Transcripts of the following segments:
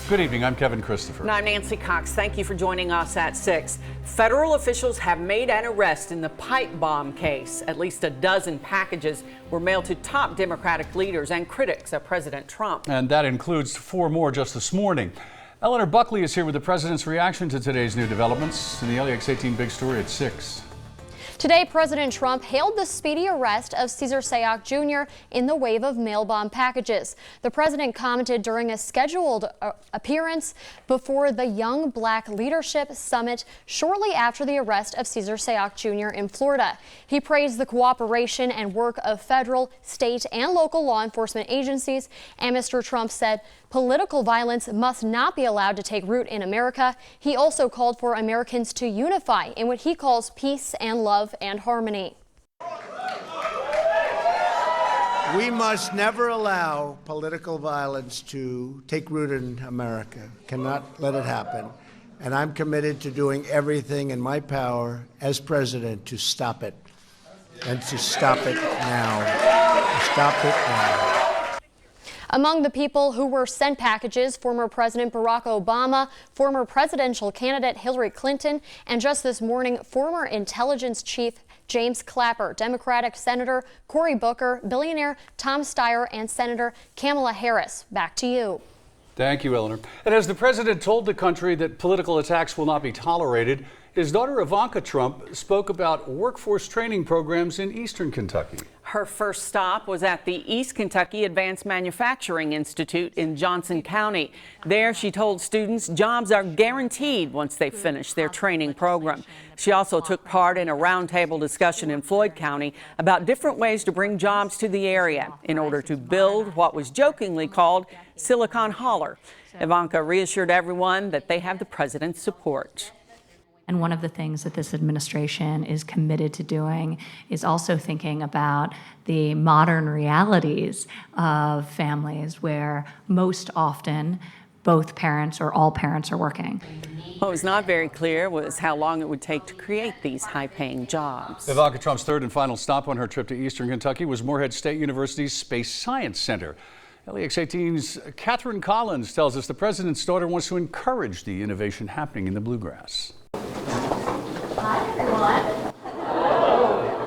Good evening, I'm Kevin Christopher. And I'm Nancy Cox. Thank you for joining us at 6. Federal officials have made an arrest in the pipe bomb case. At least a dozen packages were mailed to top Democratic leaders and critics of President Trump. And that includes 4 more just this morning. Eleanor Buckley is here with the president's reaction to today's new developments in the LEX 18 Big Story at 6. Today, President Trump hailed the speedy arrest of Cesar Sayoc Jr. in the wave of mail bomb packages. The president commented during a scheduled appearance before the Young Black Leadership Summit shortly after the arrest of Cesar Sayoc Jr. in Florida. He praised the cooperation and work of federal, state, and local law enforcement agencies, and Mr. Trump said political violence must not be allowed to take root in America. He also called for Americans to unify in what he calls peace and love and harmony. We must never allow political violence to take root in America. Cannot let it happen. And I'm committed to doing everything in my power as president to stop it. And to stop it now. Stop it now. Among the people who were sent packages, former President Barack Obama, former presidential candidate Hillary Clinton, and just this morning, former intelligence chief James Clapper, Democratic Senator Cory Booker, billionaire Tom Steyer, and Senator Kamala Harris. Back to you. Thank you, Eleanor. And as the president told the country that political attacks will not be tolerated, his daughter Ivanka Trump spoke about workforce training programs in eastern Kentucky. Her first stop was at the East Kentucky Advanced Manufacturing Institute in Johnson County. There, she told students jobs are guaranteed once they finish their training program. She also took part in a roundtable discussion in Floyd County about different ways to bring jobs to the area in order to build what was jokingly called Silicon Holler. Ivanka reassured everyone that they have the president's support. And one of the things that this administration is committed to doing is also thinking about the modern realities of families where most often both parents or all parents are working. What was not very clear was how long it would take to create these high-paying jobs. Ivanka Trump's third and final stop on her trip to eastern Kentucky was Morehead State University's Space Science Center. LEX 18's Catherine Collins tells us the president's daughter wants to encourage the innovation happening in the bluegrass. Hi, everyone.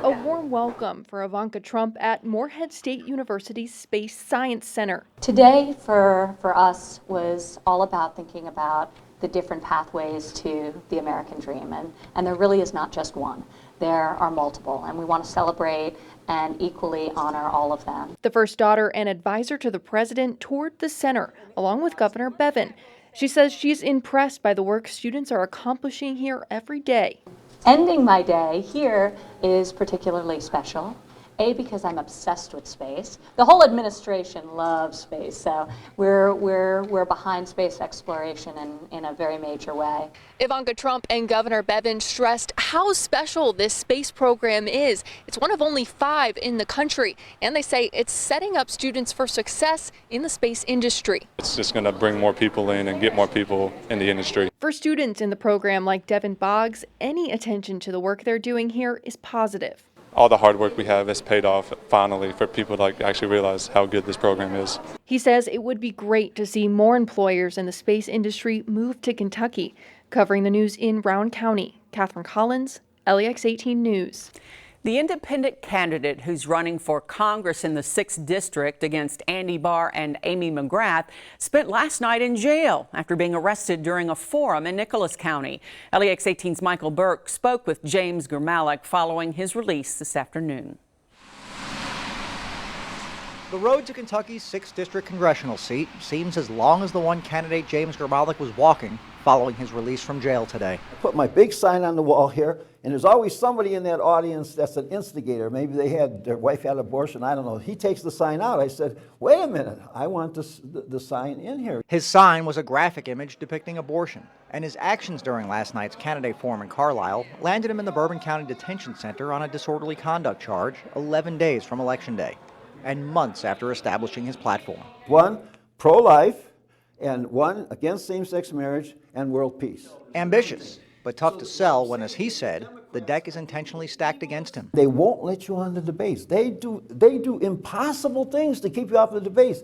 A warm welcome for Ivanka Trump at Morehead State University's Space Science Center. Today for us was all about thinking about the different pathways to the American dream, and there really is not just one. There are multiple, and we want to celebrate and equally honor all of them. The first daughter and advisor to the president toured the center, along with Governor Bevin. She says she's impressed by the work students are accomplishing here every day. Ending my day here is particularly special. A, because I'm obsessed with space. The whole administration loves space, so we're behind space exploration in a very major way. Ivanka Trump and Governor Bevin stressed how special this space program is. It's one of only 5 in the country, and they say it's setting up students for success in the space industry. It's just going to bring more people in and get more people in the industry. For students in the program like Devin Boggs, any attention to the work they're doing here is positive. All the hard work we have has paid off finally for people to actually realize how good this program is. He says it would be great to see more employers in the space industry move to Kentucky. Covering the news in Brown County, Catherine Collins, LEX 18 News. The independent candidate who's running for Congress in the 6th District against Andy Barr and Amy McGrath spent last night in jail after being arrested during a forum in Nicholas County. LEX 18's Michael Burke spoke with James Germalik following his release this afternoon. The road to Kentucky's 6th District congressional seat seems as long as the one candidate James Germalik was walking following his release from jail today. I put my big sign on the wall here, and there's always somebody in that audience that's an instigator. Maybe their wife had an abortion, I don't know. He takes the sign out. I said, wait a minute, I want the sign in here. His sign was a graphic image depicting abortion, and his actions during last night's candidate forum in Carlisle landed him in the Bourbon County Detention Center on a disorderly conduct charge 11 days from Election Day, and months after establishing his platform. One, pro-life, and one, against same-sex marriage and world peace. Ambitious, but tough to sell when, as he said, the deck is intentionally stacked against him. They won't let you on the debates. They do impossible things to keep you off the debates.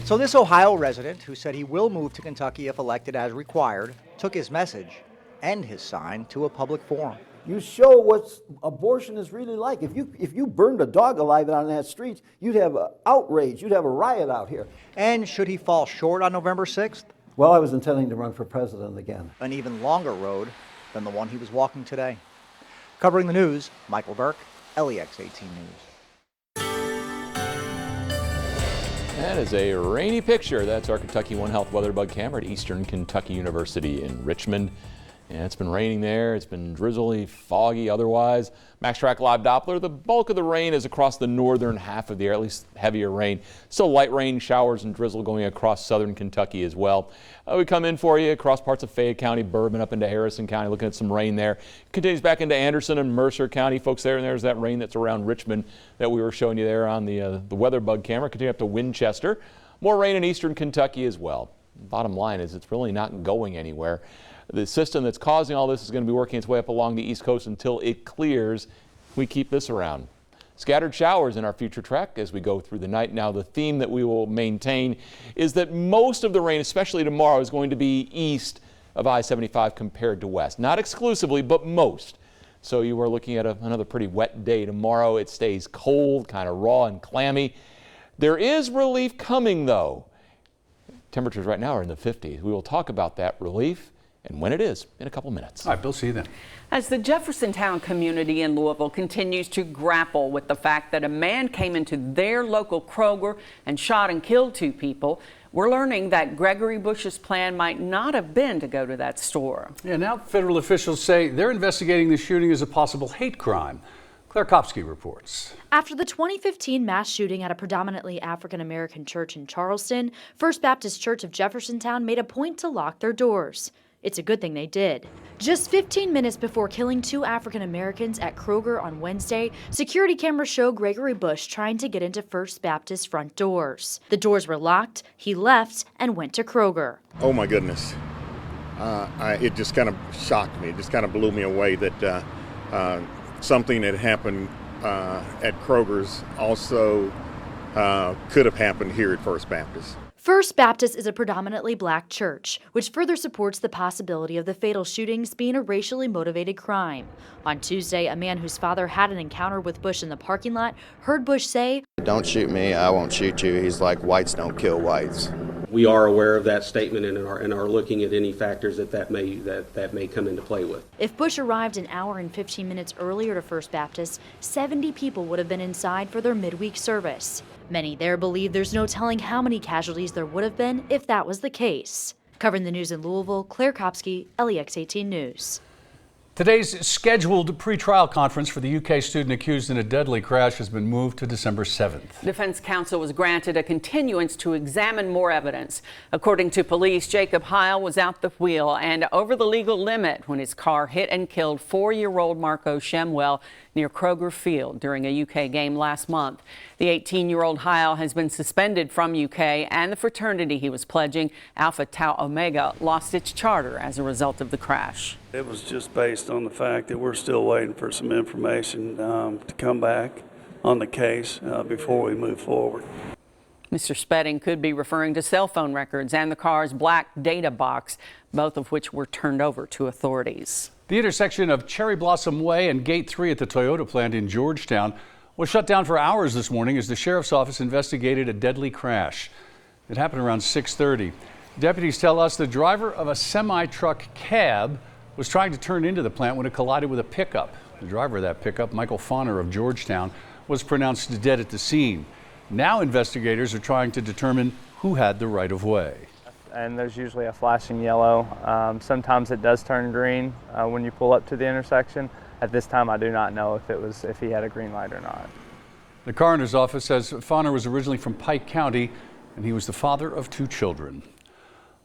So this Ohio resident, who said he will move to Kentucky if elected as required, took his message and his sign to a public forum. You show what abortion is really like. If you burned a dog alive on that street, you'd have an outrage, you'd have a riot out here. And should he fall short on November 6th? Well, I was intending to run for president again. An even longer road than the one he was walking today. Covering the news, Michael Burke, LEX 18 News. That is a rainy picture. That's our Kentucky One Health weather bug camera at Eastern Kentucky University in Richmond. And it's been raining there. It's been drizzly, foggy otherwise. Max Track Live Doppler, the bulk of the rain is across the northern half of the area, at least heavier rain. Still light rain, showers, and drizzle going across southern Kentucky as well. We come in for you across parts of Fayette County, Bourbon, up into Harrison County, looking at some rain there. Continues back into Anderson and Mercer County. Folks, there and there's that rain that's around Richmond that we were showing you there on the weather bug camera. Continue up to Winchester. More rain in eastern Kentucky as well. Bottom line is it's really not going anywhere. The system that's causing all this is going to be working its way up along the East Coast until it clears. We keep this around. Scattered showers in our future track as we go through the night. Now, the theme that we will maintain is that most of the rain, especially tomorrow, is going to be east of I-75 compared to west. Not exclusively, but most. So you are looking at another pretty wet day tomorrow. It stays cold, kind of raw and clammy. There is relief coming, though. Temperatures right now are in the 50s. We will talk about that relief and when it is in a couple minutes. All right, Bill, see you then. As the Jeffersontown community in Louisville continues to grapple with the fact that a man came into their local Kroger and shot and killed 2 people, we're learning that Gregory Bush's plan might not have been to go to that store. Yeah, now federal officials say they're investigating the shooting as a possible hate crime. Claire Kopsky reports. After the 2015 mass shooting at a predominantly African-American church in Charleston, First Baptist Church of Jeffersontown made a point to lock their doors. It's a good thing they did. Just 15 minutes before killing 2 African Americans at Kroger on Wednesday, security cameras show Gregory Bush trying to get into First Baptist front doors. The doors were locked, he left, and went to Kroger. Oh my goodness. It just kind of shocked me. It just kind of blew me away that something that happened at Kroger's also could have happened here at First Baptist. First Baptist is a predominantly black church, which further supports the possibility of the fatal shootings being a racially motivated crime. On Tuesday, a man whose father had an encounter with Bush in the parking lot heard Bush say, "Don't shoot me, I won't shoot you." He's like, "Whites don't kill whites." We are aware of that statement and are looking at any factors that may come into play with. If Bush arrived an hour and 15 minutes earlier to First Baptist, 70 people would have been inside for their midweek service. Many there believe there's no telling how many casualties there would have been if that was the case. Covering the news in Louisville, Claire Kopsky, LEX 18 News. Today's scheduled pretrial conference for the UK student accused in a deadly crash has been moved to December 7th. Defense counsel was granted a continuance to examine more evidence. According to police, Jacob Hale was out the wheel and over the legal limit when his car hit and killed 4-year-old Marco Shemwell near Kroger Field during a UK game last month. The 18-year-old Hale has been suspended from UK, and the fraternity he was pledging, Alpha Tau Omega, lost its charter as a result of the crash. It was just based on the fact that we're still waiting for some information to come back on the case before we move forward. Mr. Spedding could be referring to cell phone records and the car's black data box, both of which were turned over to authorities. The intersection of Cherry Blossom Way and Gate 3 at the Toyota plant in Georgetown was shut down for hours this morning as the sheriff's office investigated a deadly crash. It happened around 6:30. Deputies tell us the driver of a semi-truck cab was trying to turn into the plant when it collided with a pickup. The driver of that pickup, Michael Fauner of Georgetown, was pronounced dead at the scene. Now investigators are trying to determine who had the right of way. And there's usually a flashing yellow. Sometimes it does turn green when you pull up to the intersection. At this time, I do not know if he had a green light or not. The coroner's office says Fauner was originally from Pike County and he was the father of 2 children.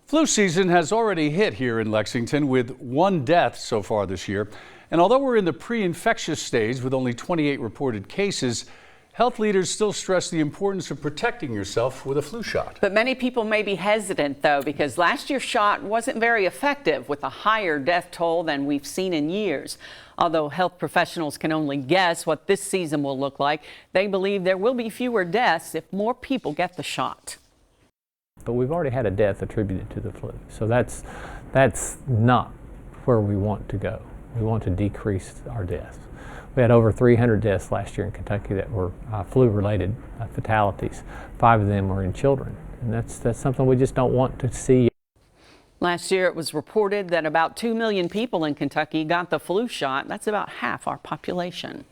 Flu season has already hit here in Lexington with 1 death so far this year. And although we're in the pre-infectious stage with only 28 reported cases, health leaders still stress the importance of protecting yourself with a flu shot. But many people may be hesitant, though, because last year's shot wasn't very effective with a higher death toll than we've seen in years. Although health professionals can only guess what this season will look like, they believe there will be fewer deaths if more people get the shot. But we've already had a death attributed to the flu. So that's not where we want to go. We want to decrease our deaths. We had over 300 deaths last year in Kentucky that were flu-related fatalities. 5 of them were in children. And that's something we just don't want to see. Last year, it was reported that about 2 million people in Kentucky got the flu shot. That's about half our population.